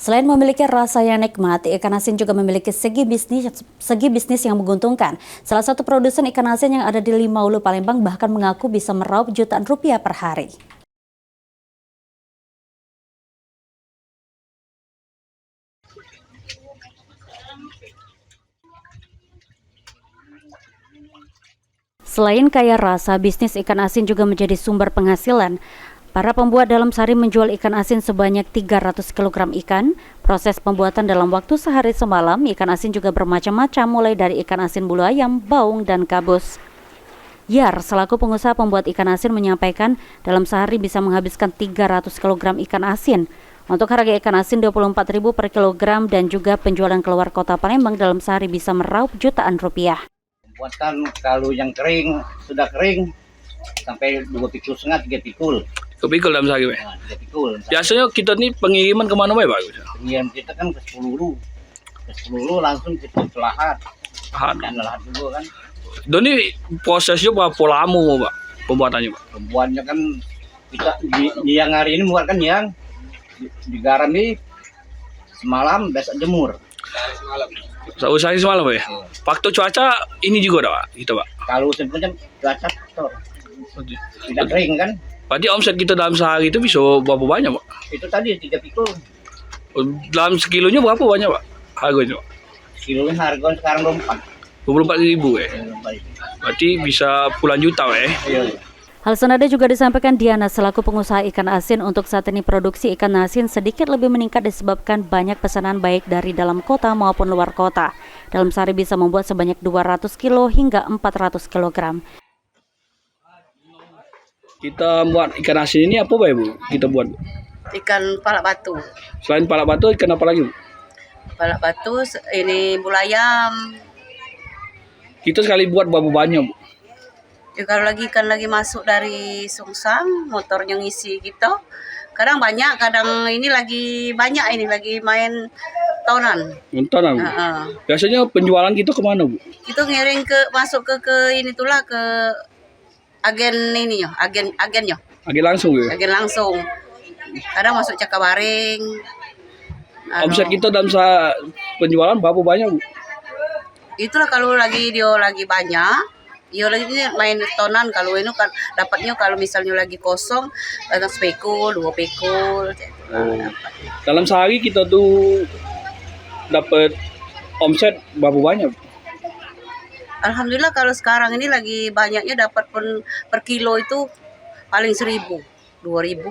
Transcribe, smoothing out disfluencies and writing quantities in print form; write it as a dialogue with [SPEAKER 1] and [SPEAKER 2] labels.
[SPEAKER 1] Selain memiliki rasa yang nikmat, ikan asin juga memiliki segi bisnis yang menguntungkan. Salah satu produsen ikan asin yang ada di Limaulu, Palembang bahkan mengaku bisa meraup jutaan rupiah per hari. Selain kaya rasa, bisnis ikan asin juga menjadi sumber penghasilan. Para pembuat dalam sehari menjual ikan asin sebanyak 300 kg ikan. Proses pembuatan dalam waktu sehari semalam. Ikan asin juga bermacam-macam, mulai dari ikan asin bulu ayam, baung, dan kabus. Yar, selaku pengusaha pembuat ikan asin, menyampaikan dalam sehari bisa menghabiskan 300 kg ikan asin. Untuk harga ikan asin Rp24.000 per kilogram dan juga penjualan keluar kota Palembang dalam sehari bisa meraup jutaan rupiah.
[SPEAKER 2] Buatan kalau yang kering, sudah kering, sampai 2,5 pikul, 3 pikul.
[SPEAKER 3] Kepikul dalam sehari, Pak?
[SPEAKER 2] Nah, 3 pikul.
[SPEAKER 3] Biasanya kita nih pengiriman kemana, Pak?
[SPEAKER 2] Pengiriman kita kan ke Sepuluh. Ke Sepuluh langsung kita ke Lahat. Dan Lahat dulu kan.
[SPEAKER 3] Ini prosesnya berapa lama, Pak? Pembuatannya, Pak?
[SPEAKER 2] Pembuatnya kan kita yang hari ini membuat kan yang digaram nih semalam, besok jemur.
[SPEAKER 3] Usahanya semalam, Pak ya? Faktor cuaca ini juga, Pak? Gitu, Pak?
[SPEAKER 2] Kalau sebelumnya cuaca faktor. Tidak kering kan?
[SPEAKER 3] Berarti omset kita dalam sehari itu bisa berapa banyak, Pak?
[SPEAKER 2] Itu tadi 3 pikul.
[SPEAKER 3] Dalam sekilonya berapa banyak, Pak? Harganya, Pak?
[SPEAKER 2] Kilonya harga sekarang
[SPEAKER 3] 24.000 ya? Berarti bisa puluhan juta, Pak ya?
[SPEAKER 2] Iya.
[SPEAKER 1] Hal senada juga disampaikan Diana selaku pengusaha ikan asin. Untuk saat ini produksi ikan asin sedikit lebih meningkat disebabkan banyak pesanan baik dari dalam kota maupun luar kota. Dalam sehari bisa membuat sebanyak 200 kilo hingga 400 kg.
[SPEAKER 3] Kita buat ikan asin ini apa, Pak, Bu? Kita buat
[SPEAKER 4] Ikan palak batu.
[SPEAKER 3] selain palak batu, ikan apa lagi, Bu?
[SPEAKER 4] Palak batu ini bulu ayam.
[SPEAKER 3] Kita sekali buat berapa banyak, Bu?
[SPEAKER 4] Ya, kalau lagi ikan lagi masuk dari Sungsang, motornya ngisi gitu. Kadang banyak, kadang ini lagi banyak, ini lagi main tonan.
[SPEAKER 3] Nonton, Bu. Biasanya penjualan kita kemana, Bu?
[SPEAKER 4] Itu ngiring masuk ke ini tulah ke agen ini yo, agennya.
[SPEAKER 3] Lagi langsung, Bu?
[SPEAKER 4] Agen langsung. Kadang masuk Cakabaring.
[SPEAKER 3] Omset kita dalam penjualan berapa banyak, Bu?
[SPEAKER 4] Itulah kalau dia lagi banyak. Iya lagi ini main tonan, kalau ini kan dapatnya kalau misalnya lagi kosong datang sepekul, 2 pekul.
[SPEAKER 3] Dalam sehari kita tuh dapat omset berapa banyak?
[SPEAKER 4] Alhamdulillah kalau sekarang ini lagi banyaknya dapat per kilo itu paling 1.000, 2.000.